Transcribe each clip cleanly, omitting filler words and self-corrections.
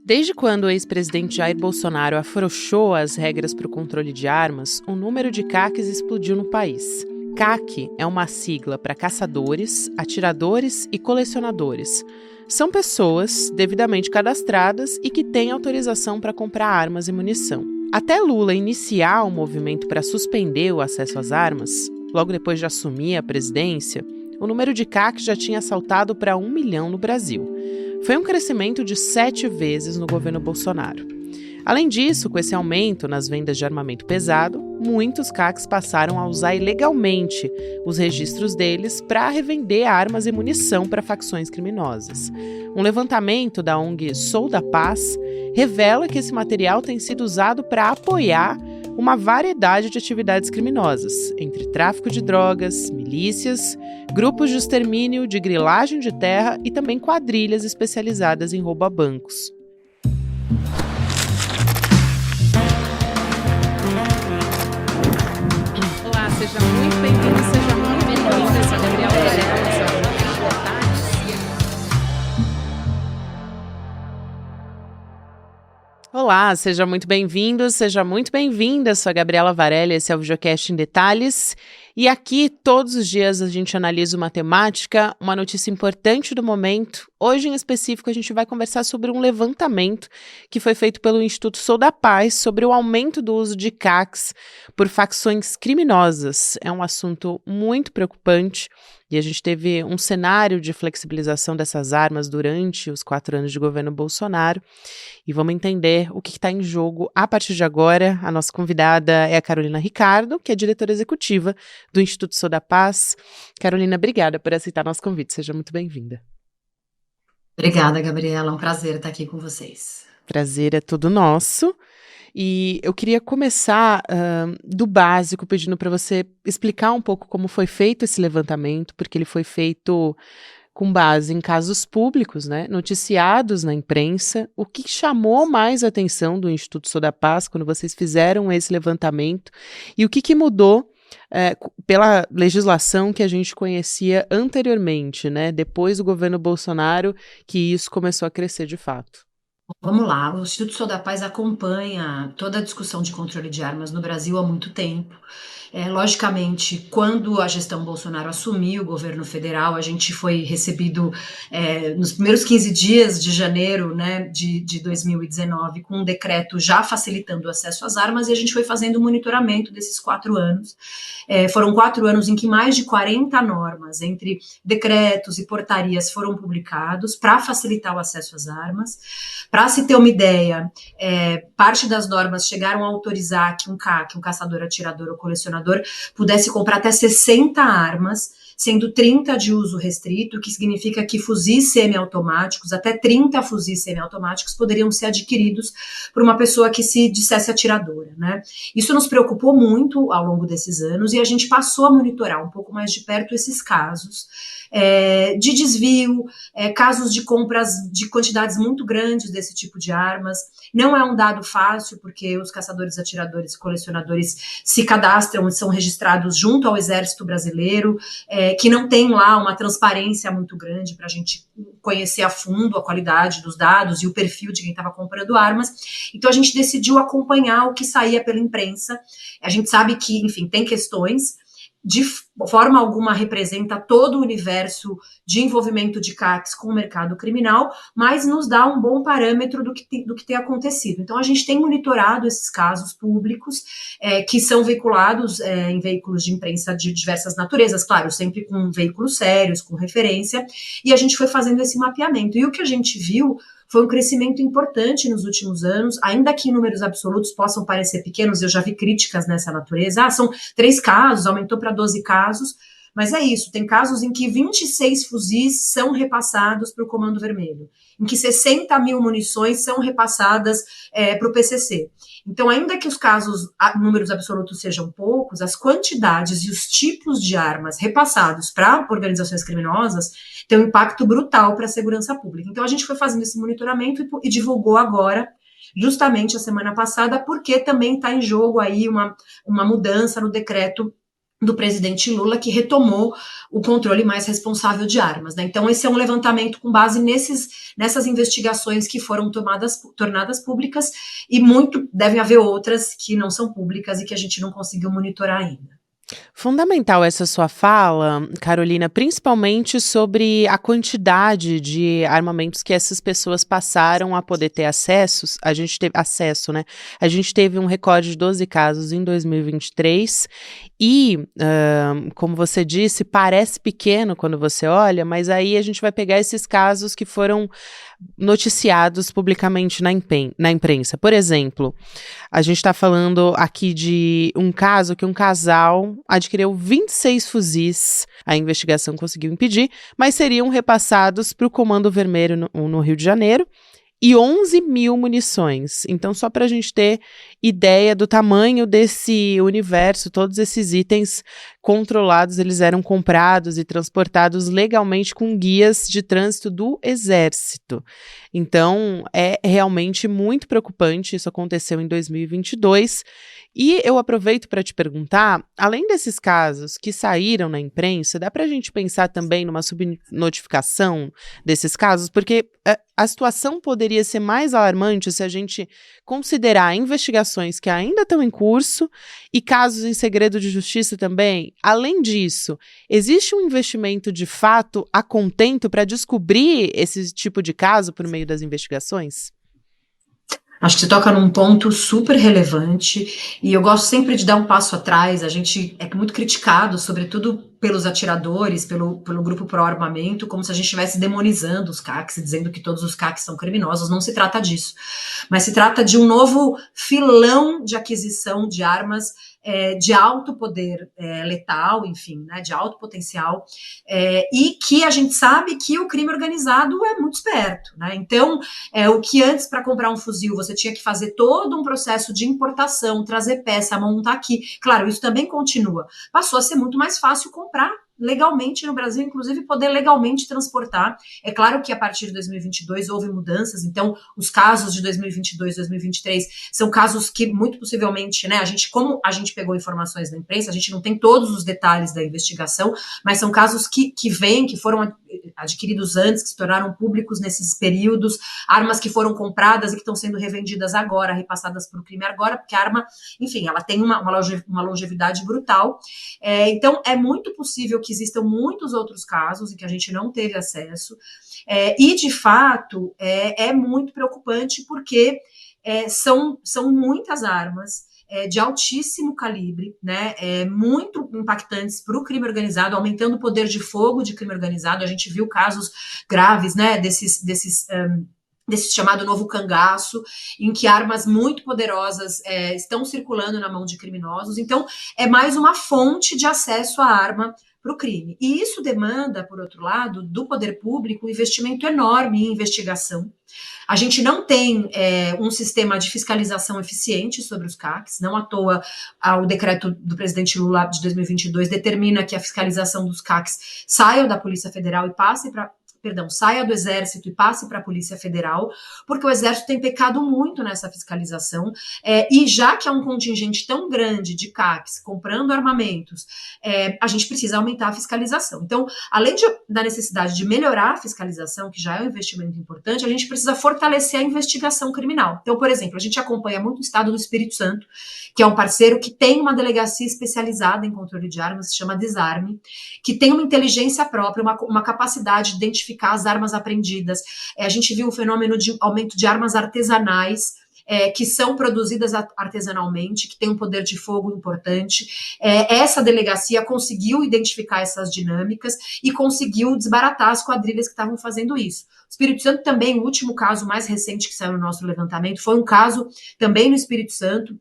Desde quando o ex-presidente Jair Bolsonaro afrouxou as regras para o controle de armas, o número de CACs explodiu no país. CAC é uma sigla para caçadores, atiradores e colecionadores. São pessoas devidamente cadastradas e que têm autorização para comprar armas e munição. Até Lula iniciar o movimento para suspender o acesso às armas, logo depois de assumir a presidência, o número de CACs já tinha saltado para 1 milhão no Brasil. Foi um crescimento de 7 vezes no governo Bolsonaro. Além disso, com esse aumento nas vendas de armamento pesado, muitos CACs passaram a usar ilegalmente os registros deles para revender armas e munição para facções criminosas. Um levantamento da ONG Sou da Paz revela que esse material tem sido usado para apoiar uma variedade de atividades criminosas, entre tráfico de drogas, milícias, grupos de extermínio, de grilagem de terra e também quadrilhas especializadas em roubo a bancos. Olá, seja muito bem-vindo, seja muito bem-vinda. Eu sou a Gabriela Varela. Olá, seja muito bem-vindo, seja muito bem-vinda. Sou a Gabriela Varela, esse é o Videocast em Detalhes. E aqui, todos os dias, a gente analisa uma temática, uma notícia importante do momento. Hoje, em específico, a gente vai conversar sobre um levantamento que foi feito pelo Instituto Sou da Paz sobre o aumento do uso de CACs por facções criminosas. É um assunto muito preocupante. E a gente teve um cenário de flexibilização dessas armas durante os 4 anos de governo Bolsonaro. E vamos entender o que está em jogo a partir de agora. A nossa convidada é a Carolina Ricardo, que é diretora executiva do Instituto Sou da Paz. Carolina, obrigada por aceitar nosso convite. Seja muito bem-vinda. Obrigada, Gabriela. É um prazer estar aqui com vocês. Prazer é todo nosso. E eu queria começar do básico, pedindo para você explicar um pouco como foi feito esse levantamento, porque ele foi feito com base em casos públicos, né, noticiados na imprensa. O que chamou mais a atenção do Instituto Sou da Paz quando vocês fizeram esse levantamento e o que mudou pela legislação que a gente conhecia anteriormente, né, depois do governo Bolsonaro, que isso começou a crescer de fato? Vamos lá, o Instituto Sou da Paz acompanha toda a discussão de controle de armas no Brasil há muito tempo. Logicamente, quando a gestão Bolsonaro assumiu o governo federal, a gente foi recebido nos primeiros 15 dias de janeiro, né, de 2019, com um decreto já facilitando o acesso às armas, e a gente foi fazendo o monitoramento desses 4 anos. Foram 4 anos em que mais de 40 normas, entre decretos e portarias, foram publicados para facilitar o acesso às armas. Para se ter uma ideia, parte das normas chegaram a autorizar que um CAC, um caçador, atirador ou colecionador, pudesse comprar até 60 armas, sendo 30 de uso restrito, que significa que fuzis semiautomáticos, até 30 fuzis semiautomáticos poderiam ser adquiridos por uma pessoa que se dissesse atiradora, né? Isso nos preocupou muito ao longo desses anos e a gente passou a monitorar um pouco mais de perto esses casos de desvio, casos de compras de quantidades muito grandes desse tipo de armas. Não é um dado fácil, porque os caçadores, atiradores e colecionadores se cadastram e são registrados junto ao Exército Brasileiro, que não tem lá uma transparência muito grande para a gente conhecer a fundo a qualidade dos dados e o perfil de quem estava comprando armas. Então a gente decidiu acompanhar o que saía pela imprensa. A gente sabe que, enfim, tem questões, de forma alguma representa todo o universo de envolvimento de CACs com o mercado criminal, mas nos dá um bom parâmetro do que tem acontecido. Então, a gente tem monitorado esses casos públicos que são veiculados em veículos de imprensa de diversas naturezas, claro, sempre com veículos sérios, com referência, e a gente foi fazendo esse mapeamento. E o que a gente viu foi um crescimento importante nos últimos anos, ainda que em números absolutos possam parecer pequenos, eu já vi críticas nessa natureza, são 3 casos, aumentou para 12 casos, mas é isso, tem casos em que 26 fuzis são repassados para o Comando Vermelho, em que 60 mil munições são repassadas para o PCC. Então, ainda que os casos, números absolutos sejam poucos, as quantidades e os tipos de armas repassados para organizações criminosas têm um impacto brutal para a segurança pública. Então, a gente foi fazendo esse monitoramento e divulgou agora, justamente a semana passada, porque também está em jogo aí uma mudança no decreto do presidente Lula, que retomou o controle mais responsável de armas, né? Então, esse é um levantamento com base nessas investigações que foram tornadas públicas, e muito devem haver outras que não são públicas e que a gente não conseguiu monitorar ainda. Fundamental essa sua fala, Carolina, principalmente sobre a quantidade de armamentos que essas pessoas passaram a poder ter a gente teve acesso, né? A gente teve um recorde de 12 casos em 2023 e, como você disse, parece pequeno quando você olha, mas aí a gente vai pegar esses casos que foram noticiados publicamente na imprensa. Por exemplo, a gente está falando aqui de um caso que um casal adquiriu 26 fuzis. A investigação conseguiu impedir, mas seriam repassados para o Comando Vermelho no Rio de Janeiro. E 11 mil munições. Então, só para a gente ter ideia do tamanho desse universo, todos esses itens controlados, eles eram comprados e transportados legalmente com guias de trânsito do Exército. Então, é realmente muito preocupante. Isso aconteceu em 2022. E eu aproveito para te perguntar, além desses casos que saíram na imprensa, dá para a gente pensar também numa subnotificação desses casos? Porque a situação poderia ser mais alarmante se a gente considerar investigações que ainda estão em curso e casos em segredo de justiça também. Além disso, existe um investimento de fato a contento para descobrir esse tipo de caso por meio das investigações? Acho que você toca num ponto super relevante, e eu gosto sempre de dar um passo atrás. A gente é muito criticado, sobretudo pelos atiradores, pelo grupo pró-armamento, como se a gente estivesse demonizando os CACs e dizendo que todos os CACs são criminosos. Não se trata disso, mas se trata de um novo filão de aquisição de armas de alto poder letal, enfim, né, de alto potencial, e que a gente sabe que o crime organizado é muito esperto, né? Então, o que antes, para comprar um fuzil, você tinha que fazer todo um processo de importação, trazer peça, montar aqui. Claro, isso também continua. Passou a ser muito mais fácil comprar legalmente no Brasil, inclusive poder legalmente transportar. É claro que a partir de 2022 houve mudanças, então os casos de 2022, 2023 são casos que muito possivelmente, né, como a gente pegou informações da imprensa, a gente não tem todos os detalhes da investigação, mas são casos que foram adquiridos antes, que se tornaram públicos nesses períodos, armas que foram compradas e que estão sendo revendidas agora, repassadas para o crime agora, porque a arma, enfim, ela tem uma longevidade brutal. Então, é muito possível que existam muitos outros casos e que a gente não teve acesso, e, de fato, é muito preocupante porque são muitas armas, de altíssimo calibre, né, muito impactantes para o crime organizado, aumentando o poder de fogo de crime organizado. A gente viu casos graves, né, desse chamado novo cangaço, em que armas muito poderosas estão circulando na mão de criminosos. Então, é mais uma fonte de acesso à arma para o crime. E isso demanda, por outro lado, do poder público um investimento enorme em investigação. A gente não tem um sistema de fiscalização eficiente sobre os CACs, não à toa o decreto do presidente Lula de 2022 determina que a fiscalização dos CACs saia da Polícia Federal e saia do Exército e passe para a Polícia Federal, porque o Exército tem pecado muito nessa fiscalização, e já que há um contingente tão grande de CACs comprando armamentos, a gente precisa aumentar a fiscalização. Então, além da necessidade de melhorar a fiscalização, que já é um investimento importante, a gente precisa fortalecer a investigação criminal. Então, por exemplo, a gente acompanha muito o estado do Espírito Santo, que é um parceiro que tem uma delegacia especializada em controle de armas, se chama Desarme, que tem uma inteligência própria, uma capacidade de identificar as armas apreendidas. A gente viu um fenômeno de aumento de armas artesanais, que são produzidas artesanalmente, que tem um poder de fogo importante. Essa delegacia conseguiu identificar essas dinâmicas e conseguiu desbaratar as quadrilhas que estavam fazendo isso. O Espírito Santo também, o último caso mais recente que saiu no nosso levantamento, foi um caso também no Espírito Santo,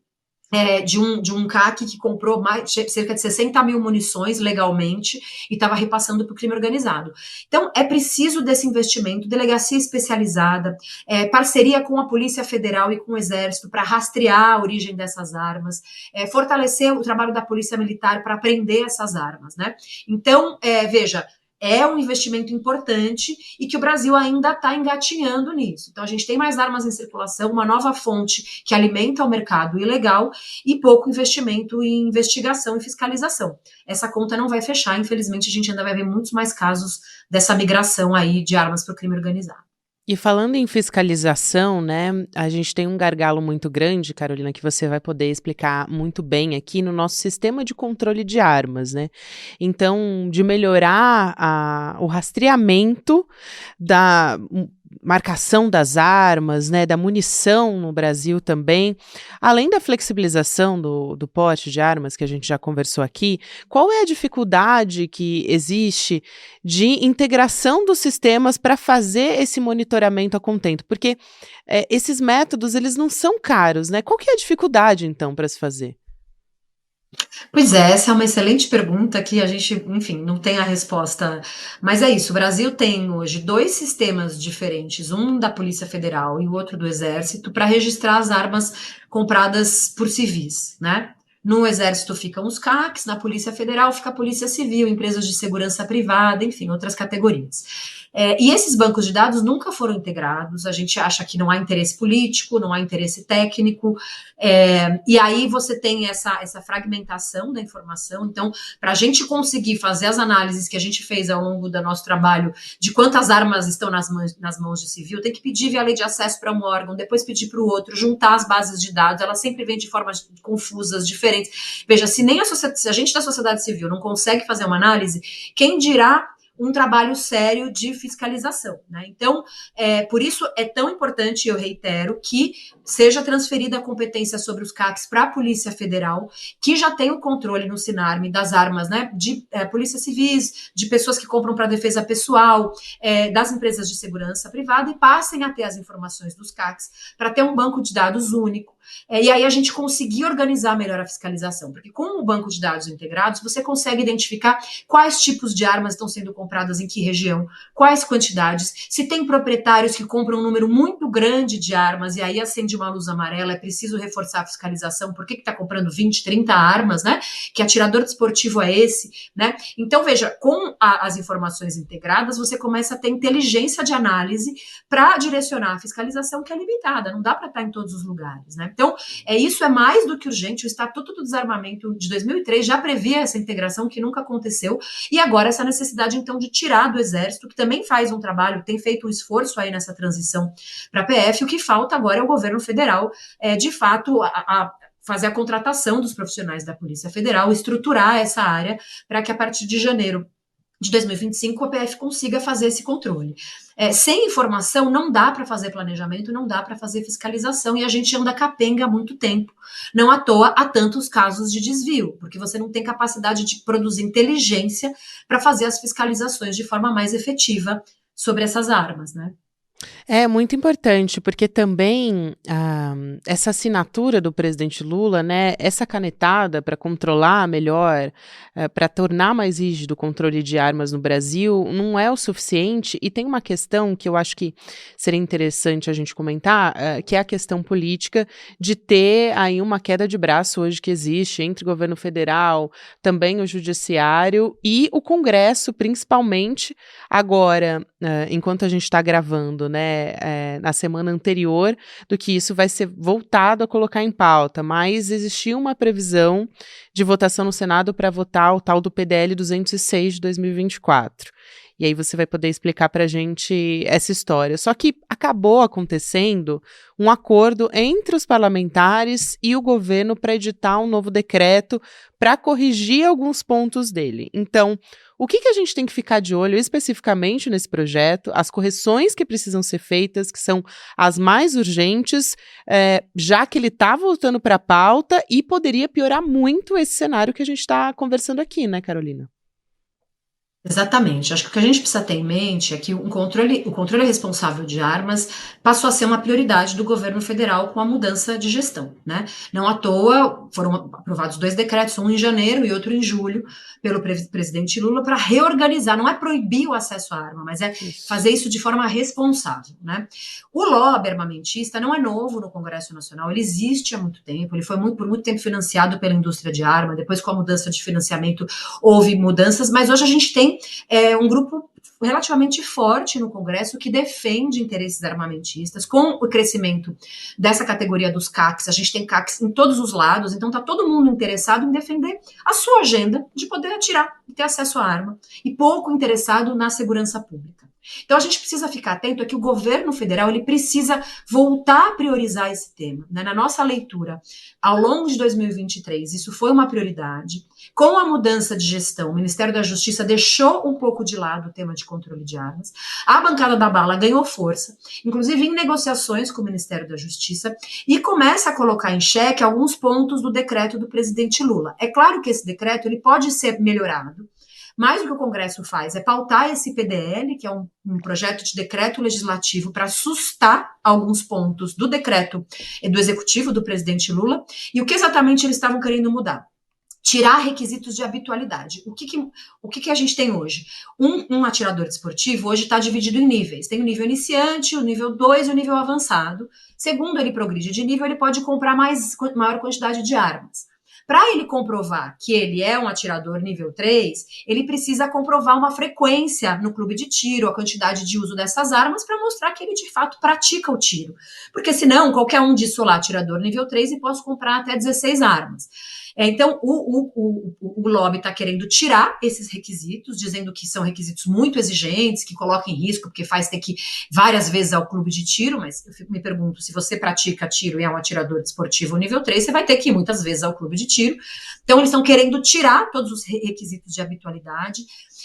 de um CAC que comprou cerca de 60 mil munições legalmente e estava repassando para o crime organizado. Então, é preciso desse investimento, delegacia especializada, parceria com a Polícia Federal e com o Exército para rastrear a origem dessas armas, fortalecer o trabalho da Polícia Militar para prender essas armas, né? Então, veja, é um investimento importante e que o Brasil ainda está engatinhando nisso. Então, a gente tem mais armas em circulação, uma nova fonte que alimenta o mercado ilegal e pouco investimento em investigação e fiscalização. Essa conta não vai fechar, infelizmente, a gente ainda vai ver muitos mais casos dessa migração aí de armas para o crime organizado. E falando em fiscalização, né, a gente tem um gargalo muito grande, Carolina, que você vai poder explicar muito bem aqui no nosso sistema de controle de armas, né? Então, de melhorar o rastreamento da marcação das armas, né, da munição no Brasil também, além da flexibilização do porte de armas que a gente já conversou aqui, qual é a dificuldade que existe de integração dos sistemas para fazer esse monitoramento a contento? Porque esses métodos, eles não são caros, né? Qual que é a dificuldade, então, para se fazer? Pois é, essa é uma excelente pergunta que a gente, enfim, não tem a resposta. Mas é isso, o Brasil tem hoje 2 sistemas diferentes, um da Polícia Federal e o outro do Exército, para registrar as armas compradas por civis, né? No Exército ficam os CACs, na Polícia Federal fica a Polícia Civil, empresas de segurança privada, enfim, outras categorias. E esses bancos de dados nunca foram integrados, a gente acha que não há interesse político, não há interesse técnico, e aí você tem essa fragmentação da informação. Então, para a gente conseguir fazer as análises que a gente fez ao longo do nosso trabalho de quantas armas estão nas mãos de civil, tem que pedir via lei de acesso para um órgão, depois pedir para o outro, juntar as bases de dados, elas sempre vêm de formas confusas, diferentes. Veja, se a gente da sociedade civil não consegue fazer uma análise, quem dirá um trabalho sério de fiscalização, né? Então, por isso é tão importante, eu reitero, que seja transferida a competência sobre os CACs para a Polícia Federal, que já tem o controle no Sinarme das armas, né, de polícia civis, de pessoas que compram para defesa pessoal, das empresas de segurança privada, e passem a ter as informações dos CACs para ter um banco de dados único. E aí a gente conseguir organizar melhor a fiscalização, porque com o banco de dados integrados, você consegue identificar quais tipos de armas estão sendo compradas em que região, quais quantidades, se tem proprietários que compram um número muito grande de armas, e aí acende uma luz amarela, é preciso reforçar a fiscalização, por que está comprando 20, 30 armas, né? Que atirador desportivo é esse, né? Então, veja, com as informações integradas, você começa a ter inteligência de análise para direcionar a fiscalização, que é limitada, não dá para estar em todos os lugares, né? Então, isso é mais do que urgente. O Estatuto do Desarmamento de 2003 já previa essa integração que nunca aconteceu, e agora essa necessidade, então, de tirar do Exército, que também faz um trabalho, tem feito um esforço aí nessa transição para a PF. O que falta agora é o governo federal, de fato, fazer a contratação dos profissionais da Polícia Federal, estruturar essa área para que a partir de janeiro de 2025 a PF consiga fazer esse controle. Sem informação não dá para fazer planejamento, não dá para fazer fiscalização, e a gente anda capenga há muito tempo. Não à toa há tantos casos de desvio, porque você não tem capacidade de produzir inteligência para fazer as fiscalizações de forma mais efetiva sobre essas armas, né? É muito importante, porque também essa assinatura do presidente Lula, né, essa canetada para controlar melhor, para tornar mais rígido o controle de armas no Brasil, não é o suficiente. E tem uma questão que eu acho que seria interessante a gente comentar, que é a questão política de ter aí uma queda de braço hoje que existe entre o governo federal, também o judiciário e o Congresso, principalmente agora, enquanto a gente está gravando, né, na semana anterior do que isso vai ser voltado a colocar em pauta, mas existia uma previsão de votação no Senado para votar o tal do PDL 206 de 2024. E aí você vai poder explicar para a gente essa história. Só que acabou acontecendo um acordo entre os parlamentares e o governo para editar um novo decreto para corrigir alguns pontos dele. Então, o que a gente tem que ficar de olho especificamente nesse projeto, as correções que precisam ser feitas, que são as mais urgentes, já que ele está voltando para a pauta e poderia piorar muito esse cenário que a gente está conversando aqui, né, Carolina? Exatamente. Acho que o que a gente precisa ter em mente é que o controle responsável de armas passou a ser uma prioridade do governo federal com a mudança de gestão, né? Não à toa foram aprovados 2 decretos, um em janeiro e outro em julho, pelo presidente Lula, para reorganizar, não é proibir o acesso à arma, mas é fazer isso de forma responsável, né? O lobby armamentista não é novo no Congresso Nacional, ele existe há muito tempo, ele foi por muito tempo financiado pela indústria de arma, depois com a mudança de financiamento houve mudanças, mas hoje a gente tem tem um grupo relativamente forte no Congresso que defende interesses armamentistas. Com o crescimento dessa categoria dos CACs, a gente tem CACs em todos os lados, então está todo mundo interessado em defender a sua agenda de poder atirar e ter acesso à arma, e pouco interessado na segurança pública. Então a gente precisa ficar atento a que o governo federal ele precisa voltar a priorizar esse tema, né? Na nossa leitura, ao longo de 2023, isso foi uma prioridade. Com a mudança de gestão, o Ministério da Justiça deixou um pouco de lado o tema de controle de armas. A bancada da bala ganhou força, inclusive em negociações com o Ministério da Justiça, e começa a colocar em xeque alguns pontos do decreto do presidente Lula. É claro que esse decreto ele pode ser melhorado, mas o que o Congresso faz é pautar esse PDL, que é um projeto de decreto legislativo para sustar alguns pontos do decreto do executivo do presidente Lula. E o que exatamente eles estavam querendo mudar? Tirar requisitos de habitualidade. O que a gente tem hoje? Um atirador desportivo hoje está dividido em níveis. Tem o nível iniciante, o nível 2 e o nível avançado. Segundo ele progride de nível, ele pode comprar maior quantidade de armas. Para ele comprovar que ele é um atirador nível 3, ele precisa comprovar uma frequência no clube de tiro, a quantidade de uso dessas armas, para mostrar que ele de fato pratica o tiro. Porque senão, qualquer um diz, sou lá, atirador nível 3 e posso comprar até 16 armas. Então, o lobby está querendo tirar esses requisitos, dizendo que são requisitos muito exigentes, que colocam em risco, porque faz ter que ir várias vezes ao clube de tiro, mas eu me pergunto, se você pratica tiro e é um atirador desportivo nível 3, você vai ter que ir muitas vezes ao clube de tiro. Então, eles estão querendo tirar todos os requisitos de habitualidade,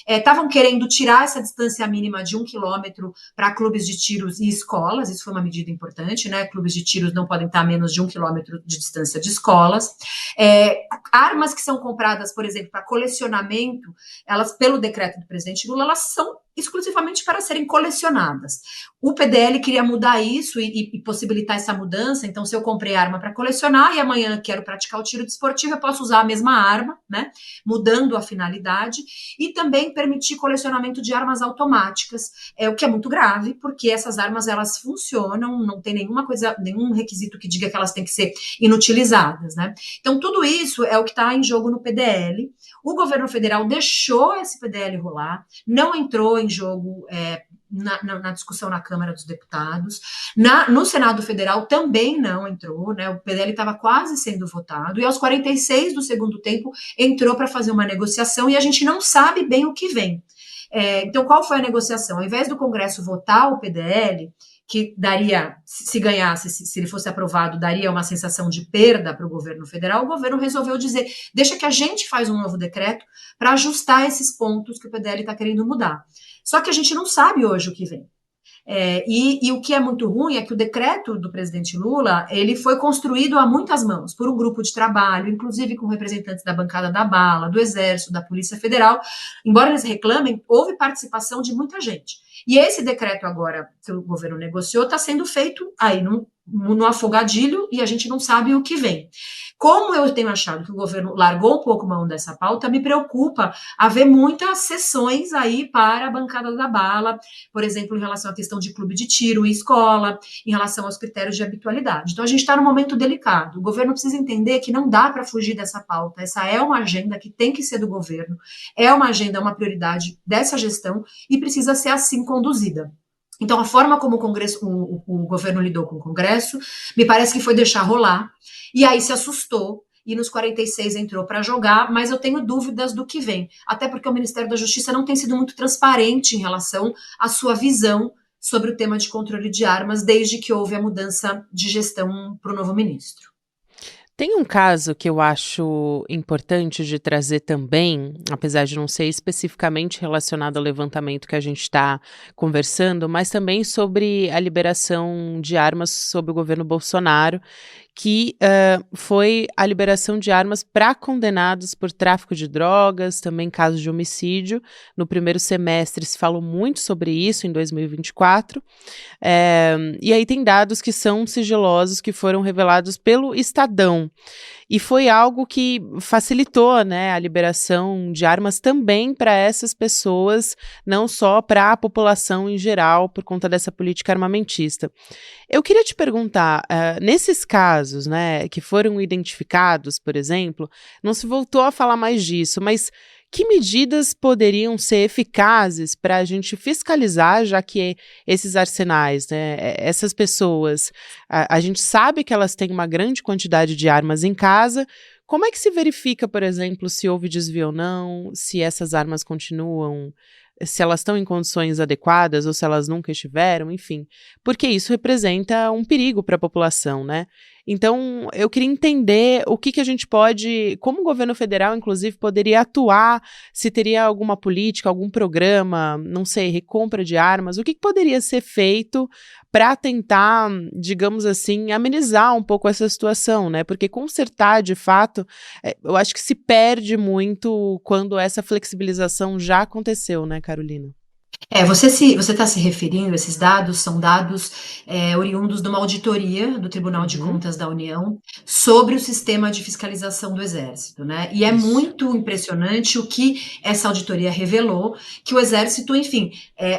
estavam querendo tirar essa distância mínima de 1 quilômetro para clubes de tiros e escolas, isso foi uma medida importante, né? Clubes de tiros não podem estar a menos de 1 quilômetro de distância de escolas. Armas que são compradas, por exemplo, para colecionamento, elas, pelo decreto do presidente Lula, elas são exclusivamente para serem colecionadas. O PDL queria mudar isso e possibilitar essa mudança, então se eu comprei arma para colecionar e amanhã quero praticar o tiro desportivo, eu posso usar a mesma arma, né, mudando a finalidade, e também permitir colecionamento de armas automáticas, o que é muito grave, porque essas armas elas funcionam, não tem nenhum requisito que diga que elas têm que ser inutilizadas, né? Então tudo isso é o que está em jogo no PDL. O governo federal deixou esse PDL rolar, não entrou em jogo na discussão na Câmara dos Deputados. No Senado Federal também não entrou, né? O PDL estava quase sendo votado, e aos 46 do segundo tempo entrou para fazer uma negociação, e a gente não sabe bem o que vem. Então, qual foi a negociação? Ao invés do Congresso votar o PDL, que daria, se ganhasse, se ele fosse aprovado, daria uma sensação de perda para o governo federal, o governo resolveu dizer, deixa que a gente faz um novo decreto para ajustar esses pontos que o PDL está querendo mudar. Só que a gente não sabe hoje o que vem. E o que é muito ruim é que o decreto do presidente Lula, ele foi construído a muitas mãos, por um grupo de trabalho, inclusive com representantes da bancada da bala, do Exército, da Polícia Federal. Embora eles reclamem, houve participação de muita gente. E esse decreto agora, que o governo negociou, está sendo feito aí no afogadilho, e a gente não sabe o que vem. Como eu tenho achado que o governo largou um pouco mão dessa pauta, me preocupa haver muitas sessões aí para a bancada da bala, por exemplo, em relação à questão de clube de tiro e escola, em relação aos critérios de habitualidade. Então, a gente está num momento delicado. O governo precisa entender que não dá para fugir dessa pauta. Essa é uma agenda que tem que ser do governo, é uma agenda, uma prioridade dessa gestão e precisa ser assim conduzida. Então, a forma como o governo lidou com o Congresso, me parece que foi deixar rolar, e aí se assustou, e nos 46 entrou para jogar, mas eu tenho dúvidas do que vem, até porque o Ministério da Justiça não tem sido muito transparente em relação à sua visão sobre o tema de controle de armas, desde que houve a mudança de gestão para o novo ministro. Tem um caso que eu acho importante de trazer também, apesar de não ser especificamente relacionado ao levantamento que a gente está conversando, mas também sobre a liberação de armas sob o governo Bolsonaro, que foi a liberação de armas para condenados por tráfico de drogas, também casos de homicídio. No primeiro semestre se falou muito sobre isso, em 2024. E aí tem dados que são sigilosos, que foram revelados pelo Estadão. E foi algo que facilitou, né, a liberação de armas também para essas pessoas, não só para a população em geral, por conta dessa política armamentista. Eu queria te perguntar, nesses casos, né, que foram identificados, por exemplo, não se voltou a falar mais disso, mas Que medidas poderiam ser eficazes para a gente fiscalizar, já que esses arsenais, né, essas pessoas, a gente sabe que elas têm uma grande quantidade de armas em casa. Como é que se verifica, por exemplo, se houve desvio ou não, se essas armas continuam, se elas estão em condições adequadas ou se elas nunca estiveram, enfim, porque isso representa um perigo para a população, né? Então, eu queria entender o que a gente pode, como o governo federal, inclusive, poderia atuar, se teria alguma política, algum programa, não sei, recompra de armas, o que poderia ser feito para tentar, digamos assim, amenizar um pouco essa situação, né? Porque consertar, de fato, eu acho que se perde muito quando essa flexibilização já aconteceu, né, Carolina? Você está se referindo, esses dados são dados oriundos de uma auditoria do Tribunal de Uhum, Contas da União sobre o sistema de fiscalização do Exército, né? E é isso. muito impressionante o que essa auditoria revelou, que o Exército, enfim,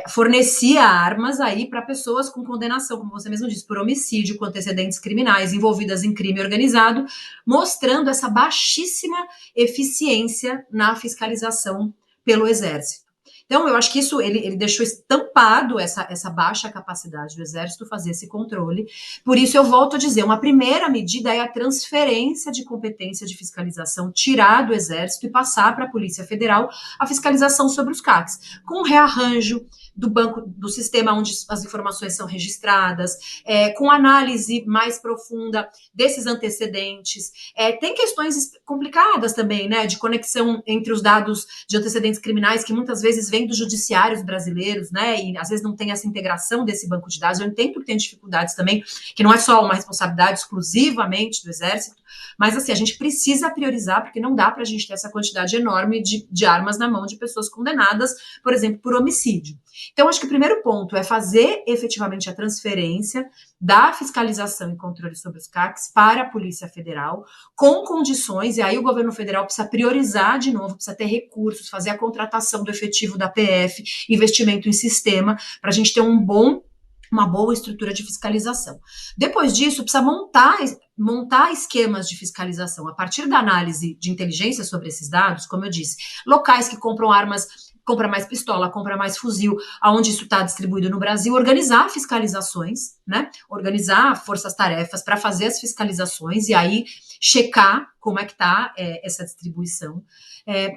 fornecia armas aí para pessoas com condenação, como você mesmo disse, por homicídio, com antecedentes criminais, envolvidas em crime organizado, mostrando essa baixíssima eficiência na fiscalização pelo Exército. Então, eu acho que isso ele deixou estampado essa baixa capacidade do Exército fazer esse controle. Por isso, eu volto a dizer: uma primeira medida é a transferência de competência de fiscalização, tirar do Exército e passar para a Polícia Federal a fiscalização sobre os CACs, com rearranjo do banco, do sistema onde as informações são registradas, com análise mais profunda desses antecedentes. Tem questões complicadas também, né, de conexão entre os dados de antecedentes criminais, que muitas vezes vêm dos judiciários brasileiros, né, e às vezes não tem essa integração desse banco de dados. Eu entendo que tem dificuldades também, que não é só uma responsabilidade exclusivamente do Exército, mas assim, a gente precisa priorizar, porque não dá para a gente ter essa quantidade enorme de armas na mão de pessoas condenadas, por exemplo, por homicídio. Então, acho que o primeiro ponto é fazer efetivamente a transferência da fiscalização e controle sobre os CACs para a Polícia Federal, com condições, e aí o governo federal precisa priorizar de novo, precisa ter recursos, fazer a contratação do efetivo da PF, investimento em sistema, para a gente ter uma boa estrutura de fiscalização. Depois disso, precisa montar esquemas de fiscalização a partir da análise de inteligência sobre esses dados, como eu disse, locais que compram armas, compra mais pistola, compra mais fuzil, aonde isso está distribuído no Brasil, organizar fiscalizações, né? Organizar forças-tarefas para fazer as fiscalizações e aí checar como é que está essa distribuição.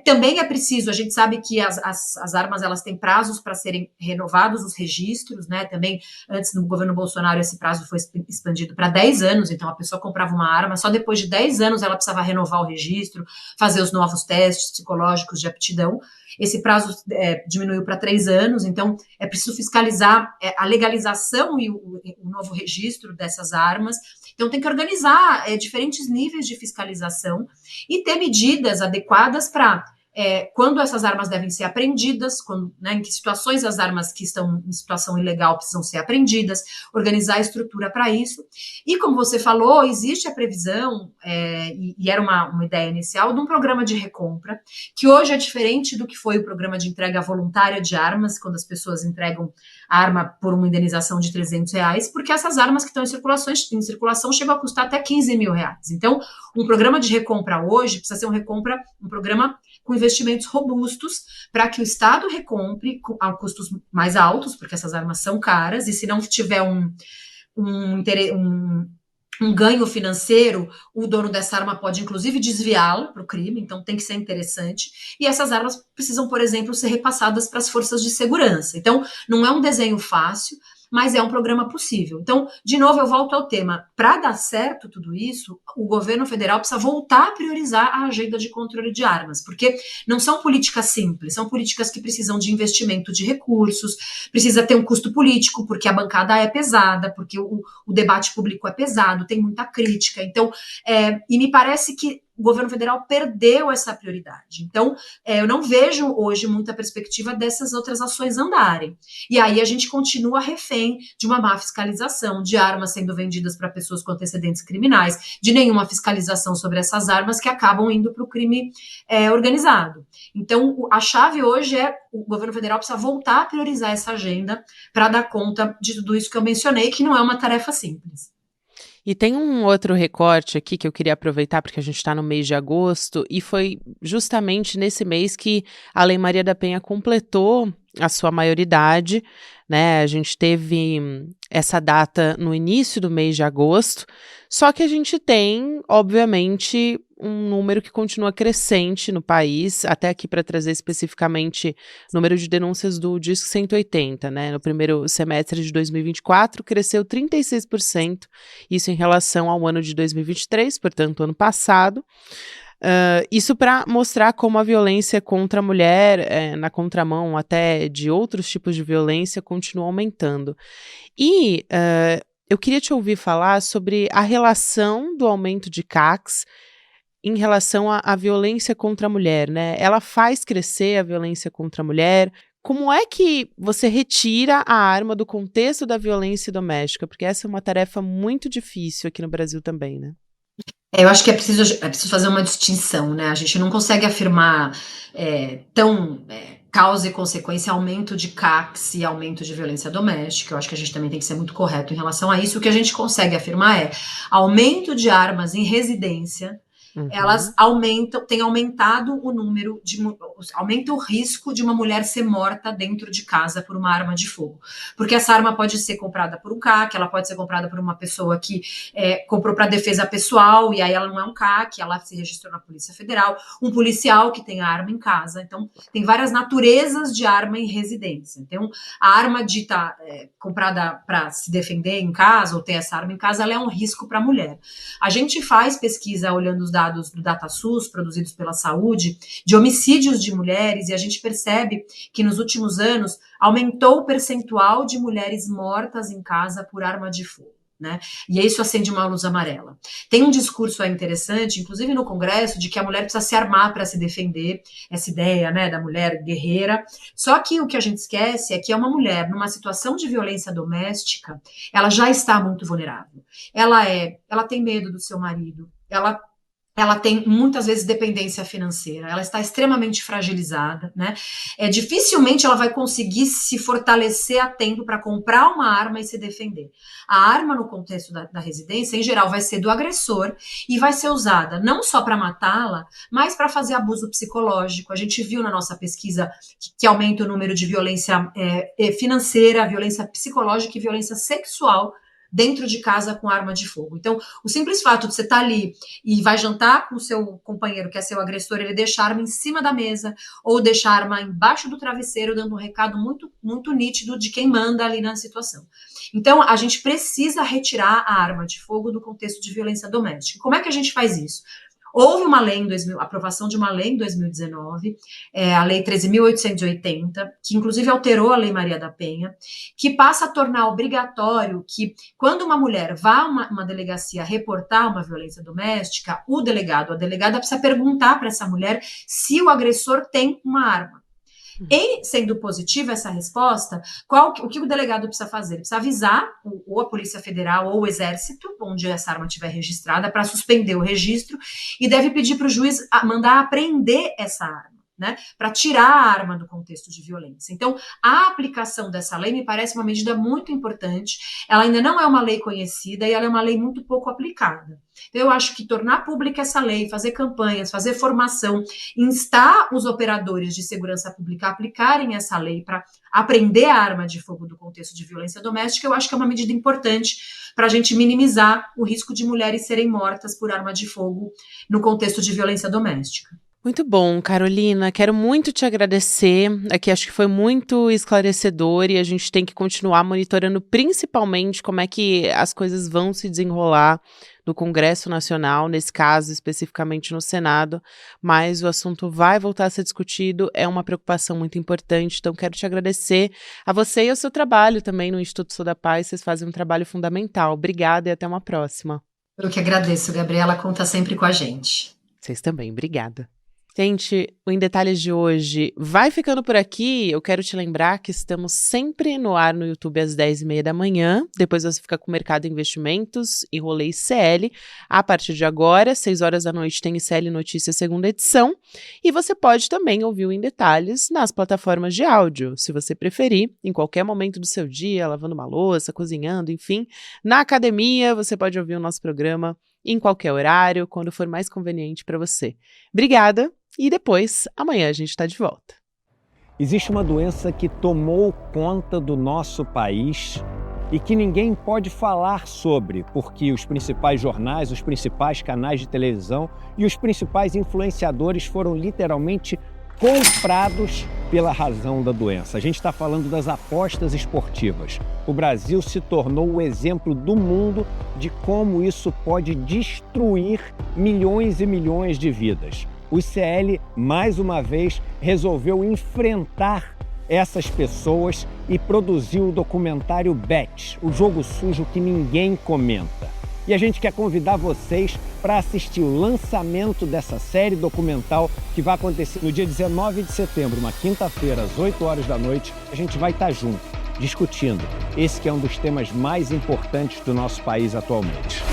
Também é preciso, a gente sabe que as armas elas têm prazos para serem renovados os registros, né? Também antes no governo Bolsonaro esse prazo foi expandido para 10 anos, então a pessoa comprava uma arma, só depois de 10 anos ela precisava renovar o registro, fazer os novos testes psicológicos de aptidão. Esse prazo diminuiu para 3 anos, então é preciso fiscalizar a legalização e o novo registro dessas armas. Então tem que organizar diferentes níveis de fiscalização e ter medidas adequadas para quando essas armas devem ser apreendidas, né, em que situações as armas que estão em situação ilegal precisam ser apreendidas, organizar a estrutura para isso. E como você falou, existe a previsão, e era uma ideia inicial, de um programa de recompra, que hoje é diferente do que foi o programa de entrega voluntária de armas, quando as pessoas entregam a arma por uma indenização de R$300, porque essas armas que estão em circulação chegam a custar até R$15 mil. Então, um programa de recompra hoje precisa ser um programa com investimentos robustos para que o Estado recompre a custos mais altos, porque essas armas são caras, e se não tiver um ganho financeiro, o dono dessa arma pode, inclusive, desviá-la para o crime, então tem que ser interessante. E essas armas precisam, por exemplo, ser repassadas para as forças de segurança. Então, não é um desenho fácil, mas é um programa possível. Então, de novo, eu volto ao tema. Para dar certo tudo isso, o governo federal precisa voltar a priorizar a agenda de controle de armas, porque não são políticas simples, são políticas que precisam de investimento de recursos, precisa ter um custo político, porque a bancada é pesada, porque o debate público é pesado, tem muita crítica. Então, e me parece que o governo federal perdeu essa prioridade. Então, eu não vejo hoje muita perspectiva dessas outras ações andarem. E aí a gente continua refém de uma má fiscalização, de armas sendo vendidas para pessoas com antecedentes criminais, de nenhuma fiscalização sobre essas armas que acabam indo para o crime organizado. Então, a chave hoje é o governo federal precisa voltar a priorizar essa agenda para dar conta de tudo isso que eu mencionei, que não é uma tarefa simples. E tem um outro recorte aqui que eu queria aproveitar, porque a gente está no mês de agosto, e foi justamente nesse mês que a Lei Maria da Penha completou a sua maioridade, né? A gente teve essa data no início do mês de agosto, só que a gente tem, obviamente, um número que continua crescente no país, até aqui para trazer especificamente o número de denúncias do Disque 180, né? No primeiro semestre de 2024, cresceu 36%, isso em relação ao ano de 2023, portanto, ano passado. Isso para mostrar como a violência contra a mulher, na contramão até de outros tipos de violência, continua aumentando. E eu queria te ouvir falar sobre a relação do aumento de CACs em relação à violência contra a mulher, né? Ela faz crescer a violência contra a mulher. Como é que você retira a arma do contexto da violência doméstica? Porque essa é uma tarefa muito difícil aqui no Brasil também, né? Eu acho que é preciso fazer uma distinção, né? A gente não consegue afirmar causa e consequência, aumento de CACs e aumento de violência doméstica. Eu acho que a gente também tem que ser muito correto em relação a isso. O que a gente consegue afirmar é aumento de armas em residência. Elas têm aumentado o número aumenta o risco de uma mulher ser morta dentro de casa por uma arma de fogo. Porque essa arma pode ser comprada por um CAC, ela pode ser comprada por uma pessoa que comprou para defesa pessoal, e aí ela não é um CAC, ela se registrou na Polícia Federal, um policial que tem a arma em casa. Então, tem várias naturezas de arma em residência. Então, a arma dita comprada para se defender em casa, ou ter essa arma em casa, ela é um risco para a mulher. A gente faz pesquisa olhando os dados do DataSUS, produzidos pela saúde, de homicídios de mulheres, e a gente percebe que nos últimos anos aumentou o percentual de mulheres mortas em casa por arma de fogo. Né? E isso acende uma luz amarela. Tem um discurso interessante, inclusive no Congresso, de que a mulher precisa se armar para se defender, essa ideia, né, da mulher guerreira. Só que o que a gente esquece é que é uma mulher numa situação de violência doméstica, ela já está muito vulnerável. Ela tem medo do seu marido, ela tem muitas vezes dependência financeira, ela está extremamente fragilizada, né? Dificilmente ela vai conseguir se fortalecer a tempo para comprar uma arma e se defender. A arma no contexto da residência, em geral, vai ser do agressor e vai ser usada não só para matá-la, mas para fazer abuso psicológico. A gente viu na nossa pesquisa que aumenta o número de violência financeira, violência psicológica e violência sexual dentro de casa com arma de fogo. Então, o simples fato de você estar ali e vai jantar com o seu companheiro, que é seu agressor, ele deixa a arma em cima da mesa ou deixa a arma embaixo do travesseiro, dando um recado muito, muito nítido de quem manda ali na situação. Então, a gente precisa retirar a arma de fogo do contexto de violência doméstica. Como é que a gente faz isso? Houve uma lei aprovação de uma lei em 2019, a Lei 13.880, que inclusive alterou a Lei Maria da Penha, que passa a tornar obrigatório que, quando uma mulher vá a uma delegacia reportar uma violência doméstica, o delegado ou a delegada precisa perguntar para essa mulher se o agressor tem uma arma. Em sendo positiva essa resposta, o que o delegado precisa fazer? Ele precisa avisar ou a Polícia Federal ou o Exército, onde essa arma estiver registrada, para suspender o registro, e deve pedir para o juiz mandar apreender essa arma, né, para tirar a arma do contexto de violência. Então, a aplicação dessa lei me parece uma medida muito importante. Ela ainda não é uma lei conhecida e ela é uma lei muito pouco aplicada. Então, eu acho que tornar pública essa lei, fazer campanhas, fazer formação, instar os operadores de segurança pública a aplicarem essa lei para apreender a arma de fogo do contexto de violência doméstica, eu acho que é uma medida importante para a gente minimizar o risco de mulheres serem mortas por arma de fogo no contexto de violência doméstica. Muito bom, Carolina. Quero muito te agradecer. Aqui acho que foi muito esclarecedor e a gente tem que continuar monitorando principalmente como é que as coisas vão se desenrolar no Congresso Nacional, nesse caso especificamente no Senado, mas o assunto vai voltar a ser discutido, é uma preocupação muito importante, então quero te agradecer a você e ao seu trabalho também no Instituto Sou da Paz, vocês fazem um trabalho fundamental. Obrigada e até uma próxima. Eu que agradeço, Gabriela, conta sempre com a gente. Vocês também, obrigada. Gente, o Em Detalhes de hoje vai ficando por aqui. Eu quero te lembrar que estamos sempre no ar no YouTube às 10h30 da manhã. Depois você fica com o Mercado Investimentos e Rolê ICL. A partir de agora, 6 horas da noite, tem ICL Notícias, segunda edição. E você pode também ouvir o Em Detalhes nas plataformas de áudio, se você preferir, em qualquer momento do seu dia, lavando uma louça, cozinhando, enfim. Na academia, você pode ouvir o nosso programa em qualquer horário, quando for mais conveniente para você. Obrigada! E depois, amanhã a gente está de volta. Existe uma doença que tomou conta do nosso país e que ninguém pode falar sobre, porque os principais jornais, os principais canais de televisão e os principais influenciadores foram literalmente comprados pela razão da doença. A gente está falando das apostas esportivas. O Brasil se tornou o exemplo do mundo de como isso pode destruir milhões e milhões de vidas. O ICL, mais uma vez, resolveu enfrentar essas pessoas e produziu o documentário Bet, o jogo sujo que ninguém comenta. E a gente quer convidar vocês para assistir o lançamento dessa série documental que vai acontecer no dia 19 de setembro, uma quinta-feira, às 8 horas da noite. A gente vai estar junto, discutindo esse que é um dos temas mais importantes do nosso país atualmente.